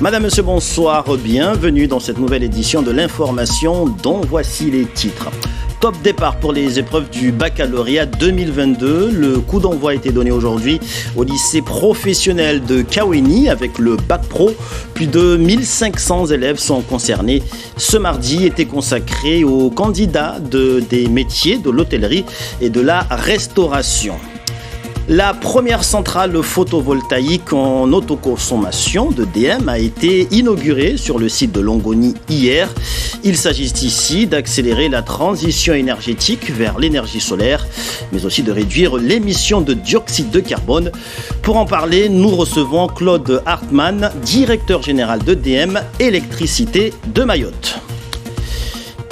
Madame, Monsieur, bonsoir, bienvenue dans cette nouvelle édition de l'information dont voici les titres. Top départ pour les épreuves du baccalauréat 2022. Le coup d'envoi a été donné aujourd'hui au lycée professionnel de Kaweni avec le bac pro. Plus de 1500 élèves sont concernés. Ce mardi était consacré aux candidats des métiers de l'hôtellerie et de la restauration. La première centrale photovoltaïque en autoconsommation de DM a été inaugurée sur le site de Longoni hier. Il s'agit ici d'accélérer la transition énergétique vers l'énergie solaire, mais aussi de réduire l'émission de dioxyde de carbone. Pour en parler, nous recevons Claude Hartmann, directeur général de DM Électricité de Mayotte.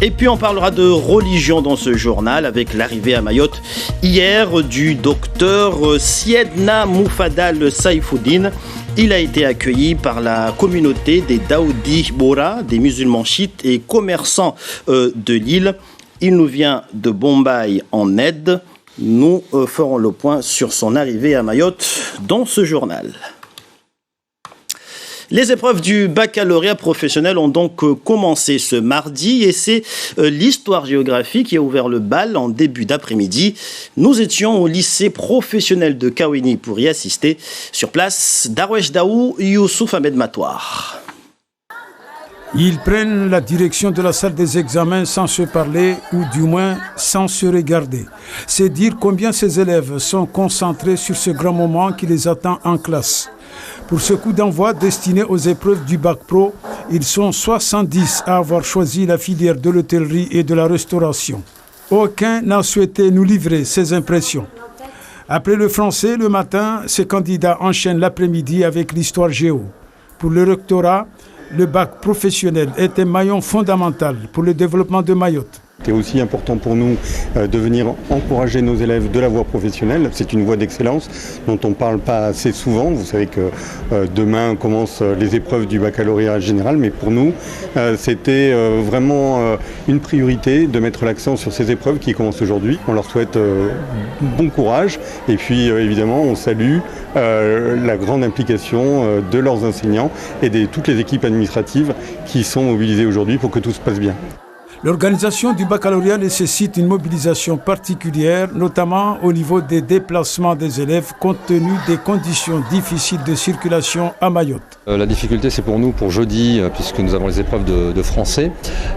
Et puis on parlera de religion dans ce journal avec l'arrivée à Mayotte hier du docteur Siedna Moufadal Saifoudine. Il a été accueilli par la communauté des Daoudi Bora, des musulmans chiites et commerçants de l'île. Il nous vient de Bombay en aide. Nous ferons le point sur son arrivée à Mayotte dans ce journal. Les épreuves du baccalauréat professionnel ont donc commencé ce mardi et c'est l'histoire-géographie qui a ouvert le bal en début d'après-midi. Nous étions au lycée professionnel de Kaweni pour y assister. Sur place, Darwesh Daou, Youssouf Ahmed Matouar. Ils prennent la direction de la salle des examens sans se parler ou du moins sans se regarder. C'est dire combien ces élèves sont concentrés sur ce grand moment qui les attend en classe. Pour ce coup d'envoi destiné aux épreuves du bac pro, ils sont 70 à avoir choisi la filière de l'hôtellerie et de la restauration. Aucun n'a souhaité nous livrer ses impressions. Après le français, le matin, ces candidats enchaînent l'après-midi avec l'histoire géo. Pour le rectorat, le bac professionnel est un maillon fondamental pour le développement de Mayotte. C'est aussi important pour nous de venir encourager nos élèves de la voie professionnelle. C'est une voie d'excellence dont on ne parle pas assez souvent. Vous savez que demain commencent les épreuves du baccalauréat général, mais pour nous, c'était vraiment une priorité de mettre l'accent sur ces épreuves qui commencent aujourd'hui. On leur souhaite bon courage et puis évidemment on salue la grande implication de leurs enseignants et de toutes les équipes administratives qui sont mobilisées aujourd'hui pour que tout se passe bien. L'organisation du baccalauréat nécessite une mobilisation particulière, notamment au niveau des déplacements des élèves, compte tenu des conditions difficiles de circulation à Mayotte. La difficulté, c'est pour nous, pour jeudi, puisque nous avons les épreuves de français.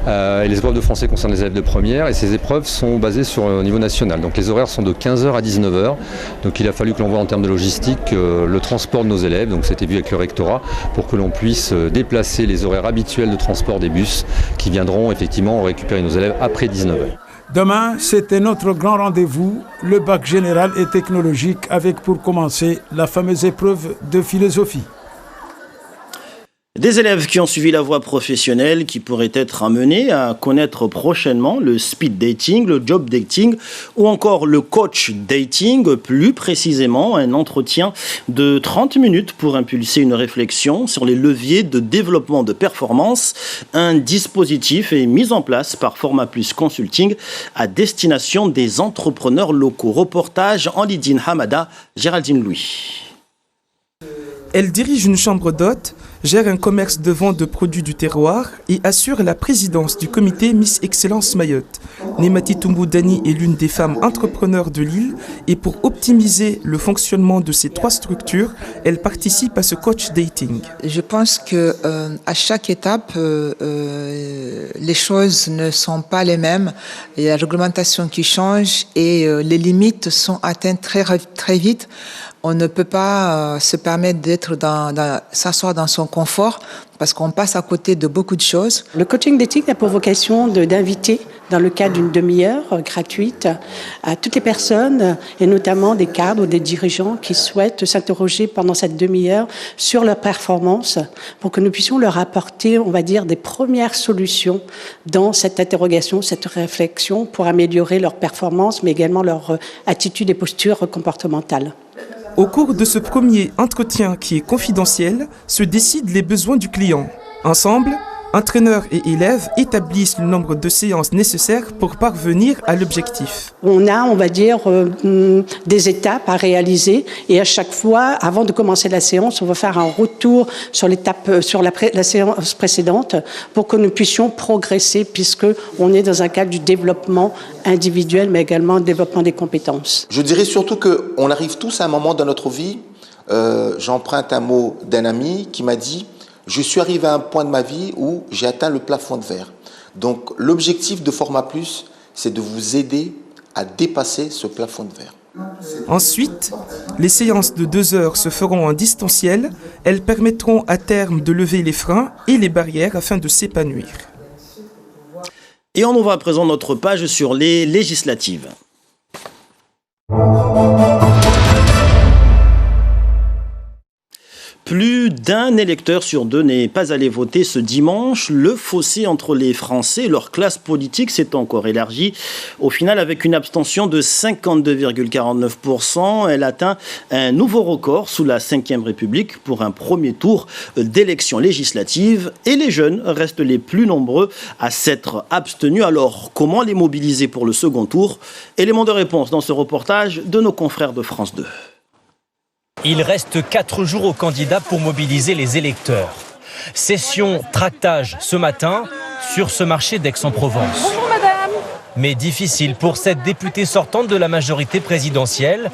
Et les épreuves de français concernent les élèves de première, et ces épreuves sont basées sur le niveau national. Donc les horaires sont de 15h à 19h. Donc il a fallu que l'on voit en termes de logistique le transport de nos élèves. Donc c'était vu avec le rectorat pour que l'on puisse déplacer les horaires habituels de transport des bus qui viendront effectivement récupérer nos élèves après 19h. Demain, c'était notre grand rendez-vous, le bac général et technologique avec pour commencer la fameuse épreuve de philosophie. Des élèves qui ont suivi la voie professionnelle qui pourraient être amenés à connaître prochainement le speed dating, le job dating ou encore le coach dating, plus précisément un entretien de 30 minutes pour impulser une réflexion sur les leviers de développement de performance. Un dispositif est mis en place par Format Plus Consulting à destination des entrepreneurs locaux. Reportage en Lidine Hamada, Géraldine Louis. Elle dirige une chambre d'hôtes, gère un commerce de vente de produits du terroir et assure la présidence du comité Miss Excellence Mayotte. Nemati Toumboudani est l'une des femmes entrepreneurs de l'île et pour optimiser le fonctionnement de ces trois structures, elle participe à ce coach dating. Je pense que à chaque étape, les choses ne sont pas les mêmes. Il y a la réglementation qui change et les limites sont atteintes très vite. On ne peut pas se permettre d'être s'asseoir dans son confort parce qu'on passe à côté de beaucoup de choses. Le coaching d'éthique a pour vocation d'inviter, dans le cadre d'une demi-heure gratuite, à toutes les personnes, et notamment des cadres ou des dirigeants qui souhaitent s'interroger pendant cette demi-heure sur leur performance pour que nous puissions leur apporter, on va dire, des premières solutions dans cette interrogation, cette réflexion pour améliorer leur performance, mais également leur attitude et posture comportementale. Au cours de ce premier entretien qui est confidentiel, se décident les besoins du client. Ensemble, Entraîneurs et élèves établissent le nombre de séances nécessaires pour parvenir à l'objectif. On a, on va dire, des étapes à réaliser et à chaque fois, avant de commencer la séance, on va faire un retour sur l'étape, sur la séance précédente pour que nous puissions progresser puisque on est dans un cadre du développement individuel mais également le développement des compétences. Je dirais surtout qu'on arrive tous à un moment dans notre vie, j'emprunte un mot d'un ami qui m'a dit « Je suis arrivé à un point de ma vie où j'ai atteint le plafond de verre ». Donc l'objectif de Format Plus, c'est de vous aider à dépasser ce plafond de verre. Ensuite, les séances de 2 heures se feront en distanciel. Elles permettront à terme de lever les freins et les barrières afin de s'épanouir. Et on ouvre à présent notre page sur les législatives. Plus d'un électeur sur 2 n'est pas allé voter ce dimanche. Le fossé entre les Français et leur classe politique s'est encore élargi. Au final, avec une abstention de 52,49%, elle atteint un nouveau record sous la Ve République pour un premier tour d'élection législative. Et les jeunes restent les plus nombreux à s'être abstenus. Alors, comment les mobiliser pour le second tour? Élément de réponse dans ce reportage de nos confrères de France 2. Il reste 4 jours aux candidats pour mobiliser les électeurs. Session tractage ce matin sur ce marché d'Aix-en-Provence. Bonjour madame. Mais difficile pour cette députée sortante de la majorité présidentielle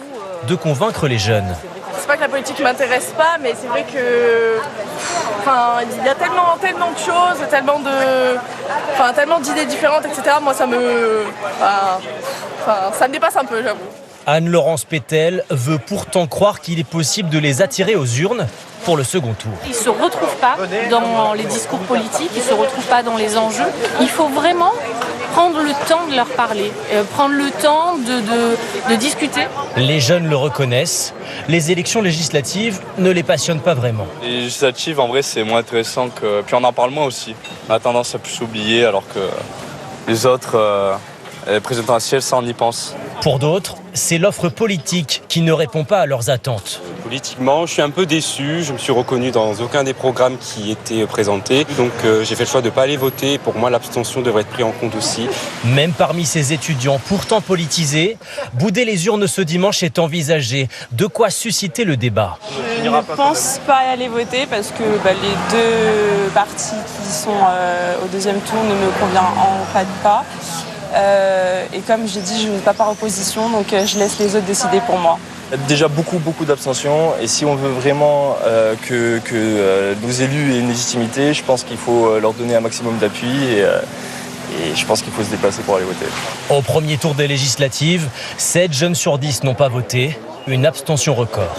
de convaincre les jeunes. C'est pas que la politique m'intéresse pas, mais c'est vrai que il y a tellement de choses, tellement d'idées différentes, etc. Moi ça me dépasse un peu, j'avoue. Anne-Laurence Pétel veut pourtant croire qu'il est possible de les attirer aux urnes pour le second tour. Ils ne se retrouvent pas dans les discours politiques, ils ne se retrouvent pas dans les enjeux. Il faut vraiment prendre le temps de leur parler, prendre le temps de discuter. Les jeunes le reconnaissent, les élections législatives ne les passionnent pas vraiment. Les législatives, en vrai, c'est moins intéressant que... Puis on en parle moins aussi. On a tendance à plus s'oublier alors que les autres... Les présidentielles, ça on y pense. Pour d'autres, c'est l'offre politique qui ne répond pas à leurs attentes. Politiquement, je suis un peu déçu. Je me suis reconnu dans aucun des programmes qui étaient présentés. Donc j'ai fait le choix de ne pas aller voter. Pour moi, l'abstention devrait être prise en compte aussi. Même parmi ces étudiants pourtant politisés, bouder les urnes ce dimanche est envisagé. De quoi susciter le débat. Je ne pense pas aller voter parce que les 2 partis qui sont au deuxième tour ne me conviennent en fait pas. Et comme j'ai dit, je ne suis pas par opposition, donc je laisse les autres décider pour moi. Déjà beaucoup d'abstention, et si on veut vraiment que nos élus aient une légitimité, je pense qu'il faut leur donner un maximum d'appui et je pense qu'il faut se déplacer pour aller voter. Au premier tour des législatives, 7 jeunes sur 10 n'ont pas voté, une abstention record.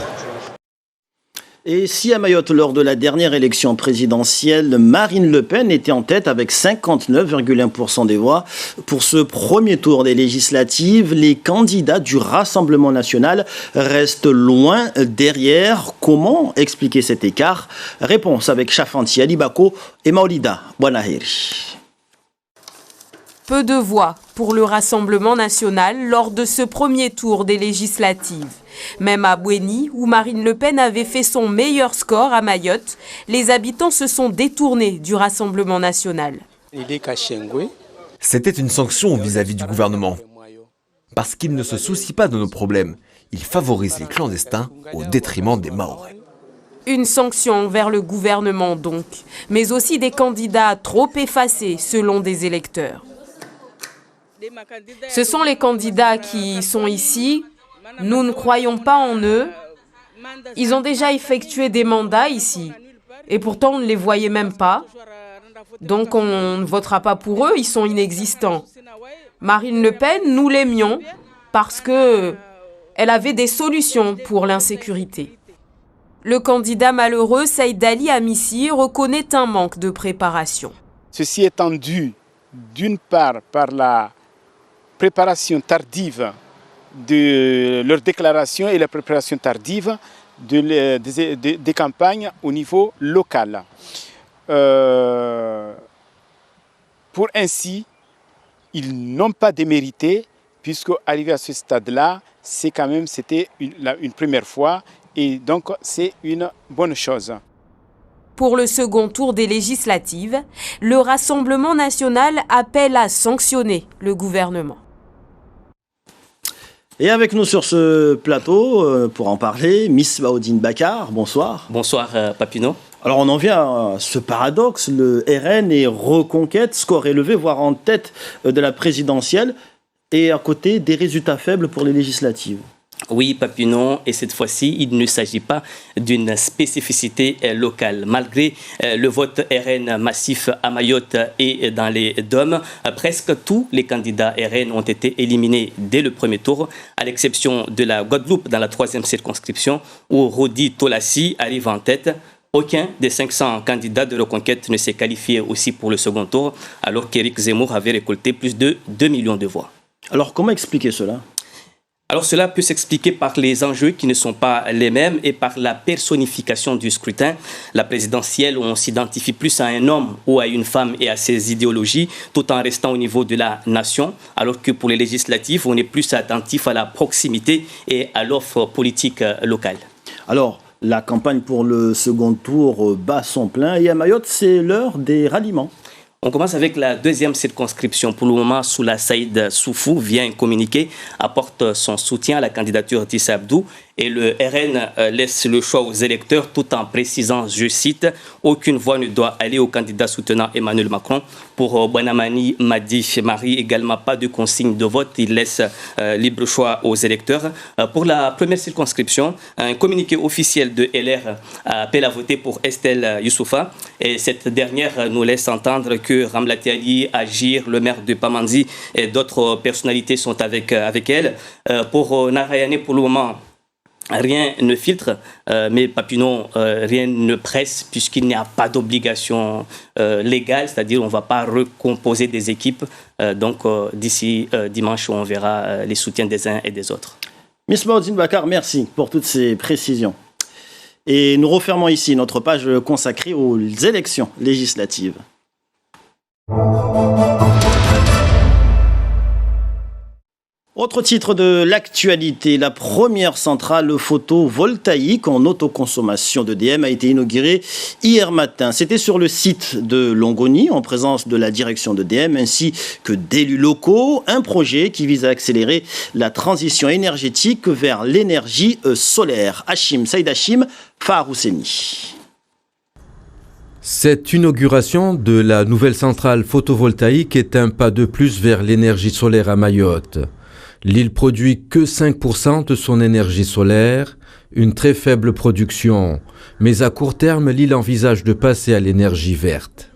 Et si à Mayotte, lors de la dernière élection présidentielle, Marine Le Pen était en tête avec 59,1% des voix, pour ce premier tour des législatives, les candidats du Rassemblement national restent loin derrière. Comment expliquer cet écart? Réponse avec Chafanti Alibako et Maolida Bouanaheri. Peu de voix pour le Rassemblement national lors de ce premier tour des législatives. Même à Bouéni, où Marine Le Pen avait fait son meilleur score à Mayotte, les habitants se sont détournés du Rassemblement national. C'était une sanction vis-à-vis du gouvernement. Parce qu'il ne se soucie pas de nos problèmes. Il favorise les clandestins au détriment des Mahorais. Une sanction envers le gouvernement donc, mais aussi des candidats trop effacés selon des électeurs. Ce sont les candidats qui sont ici. Nous ne croyons pas en eux. Ils ont déjà effectué des mandats ici. Et pourtant, on ne les voyait même pas. Donc, on ne votera pas pour eux. Ils sont inexistants. Marine Le Pen, nous l'aimions parce qu'elle avait des solutions pour l'insécurité. Le candidat malheureux, Saïd Ali Amissi, reconnaît un manque de préparation. Ceci étant dû, d'une part, par la préparation tardive de leur déclaration et la préparation tardive des campagnes au niveau local. Pour ainsi, ils n'ont pas démérité, puisque arrivé à ce stade-là, c'était une première fois, et donc c'est une bonne chose. Pour le second tour des législatives, le Rassemblement national appelle à sanctionner le gouvernement. Et avec nous sur ce plateau, pour en parler, Miss Baudine Bakar, bonsoir. Bonsoir Papineau. Alors on en vient à ce paradoxe, le RN est reconquête, score élevé, voire en tête de la présidentielle, et à côté des résultats faibles pour les législatives. Oui, Papineau, et cette fois-ci, il ne s'agit pas d'une spécificité locale. Malgré le vote RN massif à Mayotte et dans les DOM, presque tous les candidats RN ont été éliminés dès le premier tour, à l'exception de la Guadeloupe dans la 3e circonscription, où Rodi Tolassi arrive en tête. Aucun des 500 candidats de reconquête ne s'est qualifié aussi pour le second tour, alors qu'Éric Zemmour avait récolté plus de 2 millions de voix. Alors comment expliquer cela ? Alors cela peut s'expliquer par les enjeux qui ne sont pas les mêmes et par la personnification du scrutin. La présidentielle, on s'identifie plus à un homme ou à une femme et à ses idéologies, tout en restant au niveau de la nation, alors que pour les législatives, on est plus attentif à la proximité et à l'offre politique locale. Alors, la campagne pour le second tour bat son plein et à Mayotte, c'est l'heure des ralliements. On commence avec la 2e circonscription. Pour le moment, Soula Saïd Soufou vient communiquer, apporte son soutien à la candidature d'Issa Abdou et le RN laisse le choix aux électeurs tout en précisant, je cite, « Aucune voix ne doit aller au candidat soutenant Emmanuel Macron ». Pour Bonamani Madi Marie, également pas de consigne de vote, il laisse libre choix aux électeurs. Pour la première circonscription, un communiqué officiel de LR appelle à voter pour Estelle Youssoufa et cette dernière nous laisse entendre que Ramlati Ali, Agir, le maire de Pamandzi et d'autres personnalités sont avec elle. Pour Narayane, pour le moment, rien ne filtre, mais Papineau, rien ne presse puisqu'il n'y a pas d'obligation légale, c'est-à-dire on ne va pas recomposer des équipes. Donc d'ici dimanche, on verra les soutiens des uns et des autres. Miss Baudine Bakar, merci pour toutes ces précisions. Et nous refermons ici notre page consacrée aux élections législatives. Autre titre de l'actualité, la première centrale photovoltaïque en autoconsommation d'EDM a été inaugurée hier matin. C'était sur le site de Longoni, en présence de la direction d'EDM ainsi que d'élus locaux. Un projet qui vise à accélérer la transition énergétique vers l'énergie solaire. Saïd Hachim, Fahar Housseni. Cette inauguration de la nouvelle centrale photovoltaïque est un pas de plus vers l'énergie solaire à Mayotte. L'île produit que 5% de son énergie solaire, une très faible production. Mais à court terme, l'île envisage de passer à l'énergie verte.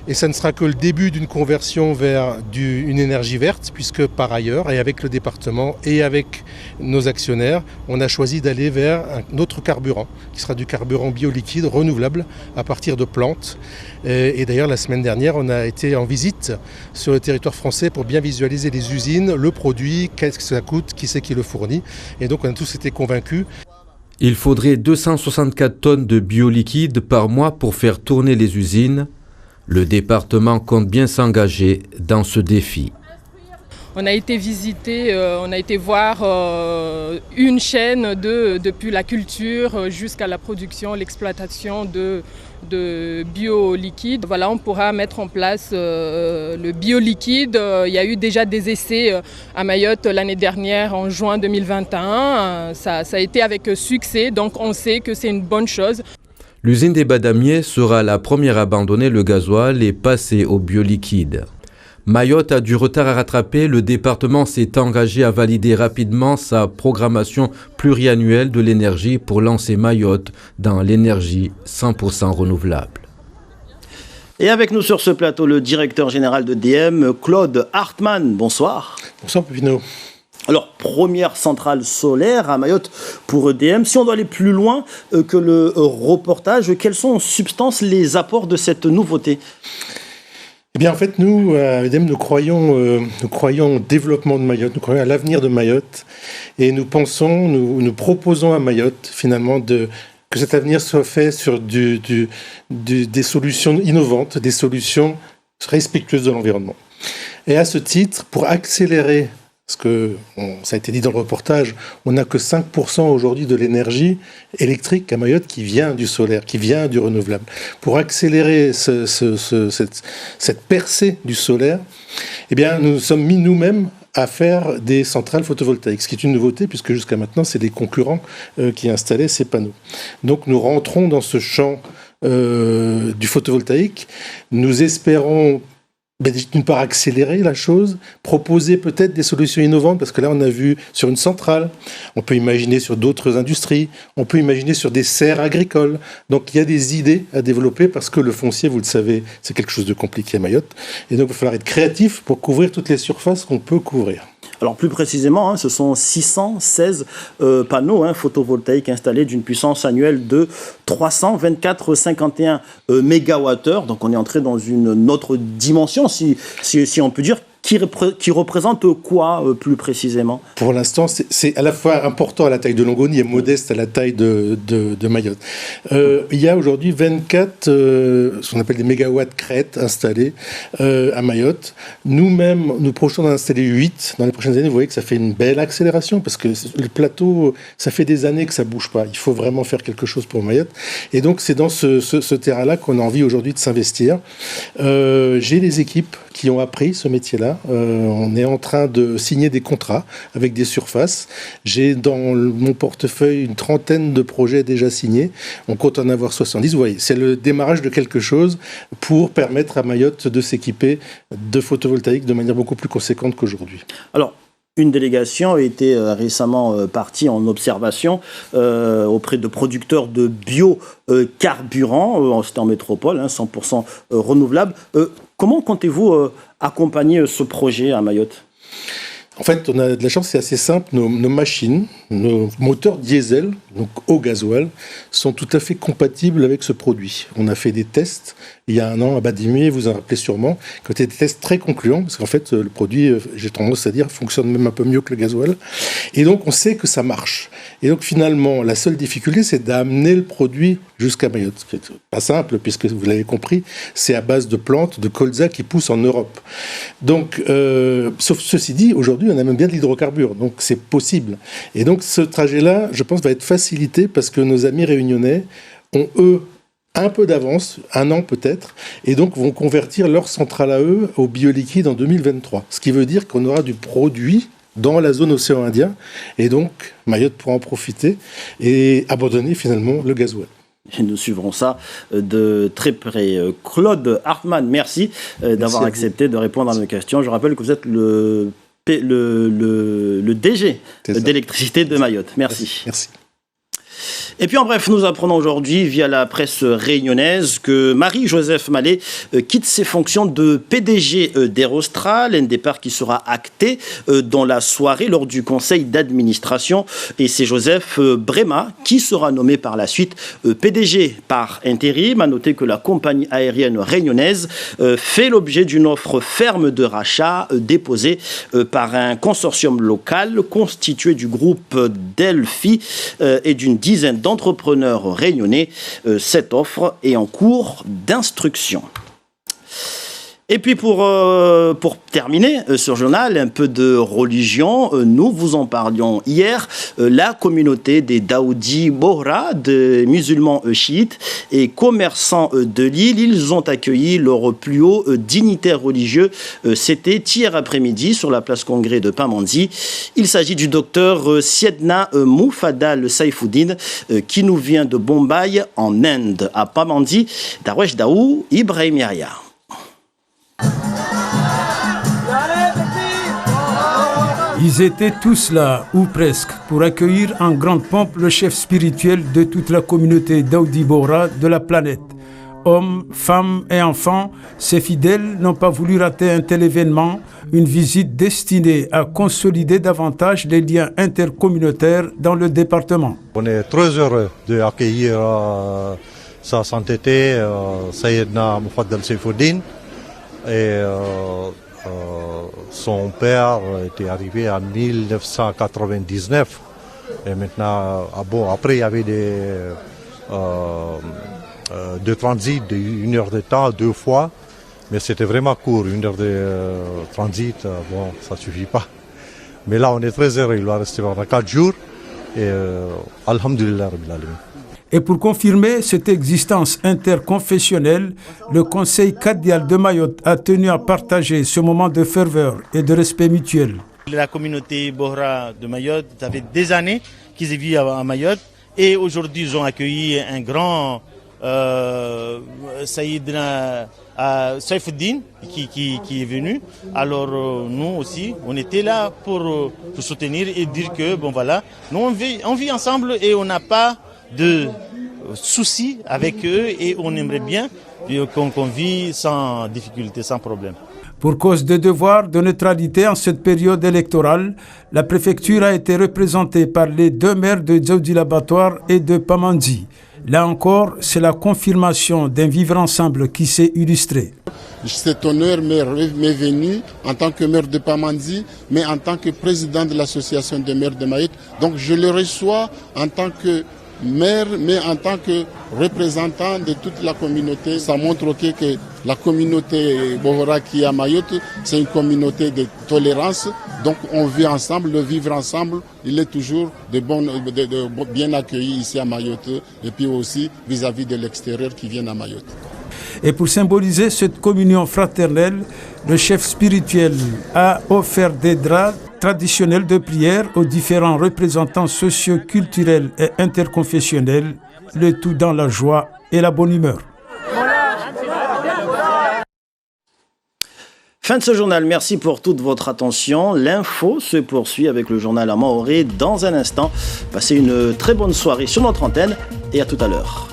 Et ça ne sera que le début d'une conversion vers une énergie verte, puisque par ailleurs, et avec le département et avec nos actionnaires, on a choisi d'aller vers un autre carburant, qui sera du carburant bioliquide renouvelable à partir de plantes. Et d'ailleurs, la semaine dernière, on a été en visite sur le territoire français pour bien visualiser les usines, le produit, qu'est-ce que ça coûte, qui c'est qui le fournit. Et donc, on a tous été convaincus. Il faudrait 264 tonnes de bioliquide par mois pour faire tourner les usines. Le département compte bien s'engager dans ce défi. On a été visiter, on a été voir une chaîne depuis la culture jusqu'à la production, l'exploitation de bioliquide. Voilà, on pourra mettre en place le bioliquide. Il y a eu déjà des essais à Mayotte l'année dernière, en juin 2021. Ça a été avec succès, donc on sait que c'est une bonne chose. L'usine des Badamiers sera la première à abandonner le gasoil et passer au bioliquide. Mayotte a du retard à rattraper. Le département s'est engagé à valider rapidement sa programmation pluriannuelle de l'énergie pour lancer Mayotte dans l'énergie 100% renouvelable. Et avec nous sur ce plateau, le directeur général de DM, Claude Hartmann. Bonsoir. Bonsoir, Pépino. Alors, première centrale solaire à Mayotte pour EDM. Si on doit aller plus loin que le reportage, quels sont en substance les apports de cette nouveauté ? Eh bien, en fait, nous, à EDM, nous croyons au développement de Mayotte, nous croyons à l'avenir de Mayotte, et nous proposons à Mayotte, finalement, que cet avenir soit fait sur des solutions innovantes, des solutions respectueuses de l'environnement. Et à ce titre, pour accélérer parce que ça a été dit dans le reportage, on n'a que 5% aujourd'hui de l'énergie électrique à Mayotte qui vient du solaire, qui vient du renouvelable. Pour accélérer cette percée du solaire, eh bien, nous nous sommes mis nous-mêmes à faire des centrales photovoltaïques, ce qui est une nouveauté puisque jusqu'à maintenant, c'est des concurrents qui installaient ces panneaux. Donc nous rentrons dans ce champ du photovoltaïque. Nous espérons d'une part accélérer la chose, proposer peut-être des solutions innovantes, parce que là on a vu sur une centrale, on peut imaginer sur d'autres industries, on peut imaginer sur des serres agricoles. Donc il y a des idées à développer, parce que le foncier, vous le savez, c'est quelque chose de compliqué à Mayotte, et donc il va falloir être créatif pour couvrir toutes les surfaces qu'on peut couvrir. Alors plus précisément, ce sont 616 panneaux photovoltaïques installés d'une puissance annuelle de 324,51 MWh. Donc on est entré dans une autre dimension, si on peut dire, qui représente quoi plus précisément? Pour l'instant, c'est à la fois important à la taille de Longoni et modeste à la taille de Mayotte. Il y a aujourd'hui 24, ce qu'on appelle des mégawatts crêtes installés à Mayotte. Nous-mêmes, nous projetons d'en installer 8 dans les prochaines années. Vous voyez que ça fait une belle accélération, parce que le plateau, ça fait des années que ça bouge pas. Il faut vraiment faire quelque chose pour Mayotte. Et donc, c'est dans ce terrain-là qu'on a envie aujourd'hui de s'investir. J'ai des équipes qui ont appris ce métier-là. On est en train de signer des contrats avec des surfaces. J'ai dans mon portefeuille une trentaine de projets déjà signés. On compte en avoir 70. Vous voyez, c'est le démarrage de quelque chose pour permettre à Mayotte de s'équiper de photovoltaïque de manière beaucoup plus conséquente qu'aujourd'hui. Alors, une délégation a été récemment partie en observation auprès de producteurs de biocarburants, c'était en métropole, 100% renouvelable. Comment comptez-vous accompagner ce projet à Mayotte ? En fait, on a de la chance, c'est assez simple. Nos machines, nos moteurs diesel, donc au gasoil, sont tout à fait compatibles avec ce produit. On a fait des tests il y a un an à Badimier, vous en rappelez sûrement, qui étaient des tests très concluants, parce qu'en fait, le produit, j'ai tendance à dire, fonctionne même un peu mieux que le gasoil. Et donc, on sait que ça marche. Et donc, finalement, la seule difficulté, c'est d'amener le produit jusqu'à Mayotte. C'est pas simple, puisque vous l'avez compris, c'est à base de plantes, de colza qui poussent en Europe. Donc, sauf ceci dit, aujourd'hui, on a même bien de l'hydrocarbure, donc c'est possible. Et donc, ce trajet-là, je pense, va être facilité parce que nos amis réunionnais ont, eux, un peu d'avance, un an peut-être, et donc vont convertir leur centrale à eux au bioliquide en 2023. Ce qui veut dire qu'on aura du produit dans la zone océan Indien, et donc Mayotte pourra en profiter et abandonner finalement le gasoil. Et nous suivrons ça de très près. Claude Hartmann, merci d'avoir accepté de répondre à nos questions. Je rappelle que vous êtes le DG d'électricité de Mayotte. Merci. Merci. Et puis en bref, nous apprenons aujourd'hui via la presse réunionnaise que Marie-Joseph Mallet quitte ses fonctions de PDG d'Erostra, un départ qui sera acté dans la soirée lors du conseil d'administration. Et c'est Joseph Brema qui sera nommé par la suite PDG par intérim. À noter que la compagnie aérienne réunionnaise fait l'objet d'une offre ferme de rachat déposée par un consortium local constitué du groupe Delphi et d'une dizaine d'entrepreneurs réunionnais. Cette offre est en cours d'instruction. Et puis pour terminer ce journal, un peu de religion. Nous vous en parlions hier. La communauté des Daoudi Bohra, des musulmans chiites et commerçants de l'île, ils ont accueilli leur plus haut dignitaire religieux. C'était hier après-midi sur la place Congrès de Pamandzi. Il s'agit du docteur Siedna Moufadal Saifuddin qui nous vient de Bombay en Inde. À Pamandzi, Darwesh Daou, Ibrahim Yahya. Ils étaient tous là, ou presque, pour accueillir en grande pompe le chef spirituel de toute la communauté Daoudi Bohra de la planète. Hommes, femmes et enfants, ces fidèles n'ont pas voulu rater un tel événement, une visite destinée à consolider davantage les liens intercommunautaires dans le département. On est très heureux d'accueillir sa sainteté, Sayyidna Moufadal Saifuddin, et son père était arrivé en 1999 et maintenant après il y avait des transits d'1 heure de temps 2 fois, mais c'était vraiment court. 1 heure de transit, ça suffit pas. Mais là, on est très heureux. Il va rester pendant 4 jours. Et Alhamdulillah Rabbil Alamin. Et pour confirmer cette existence interconfessionnelle, le Conseil cardial de Mayotte a tenu à partager ce moment de ferveur et de respect mutuel. La communauté Bohra de Mayotte, ça fait des années qu'ils vivent à Mayotte et aujourd'hui ils ont accueilli un grand Saïdna Saifuddin qui est venu. Alors nous aussi, on était là pour soutenir et dire que bon voilà, nous on vit ensemble et on n'a pas de soucis avec eux et on aimerait bien qu'on vit sans difficulté, sans problème. Pour cause de devoir de neutralité en cette période électorale, la préfecture a été représentée par les 2 maires de Djaoudi-l'Abattoir et de Pamandzi. Là encore, c'est la confirmation d'un vivre ensemble qui s'est illustré. Cet honneur m'est venu en tant que maire de Pamandzi, mais en tant que président de l'association des maires de Mayotte. Donc je le reçois en tant que maire, mais en tant que représentant de toute la communauté. Ça montre que la communauté Bohra qui est à Mayotte, c'est une communauté de tolérance. Donc on vit ensemble, le vivre ensemble, il est toujours bien accueilli ici à Mayotte et puis aussi vis-à-vis de l'extérieur qui viennent à Mayotte. Et pour symboliser cette communion fraternelle, le chef spirituel a offert des draps traditionnels de prière aux différents représentants socio-culturels et interconfessionnels, le tout dans la joie et la bonne humeur. Fin de ce journal, merci pour toute votre attention. L'info se poursuit avec le journal à Maoré dans un instant. Passez une très bonne soirée sur notre antenne et à tout à l'heure.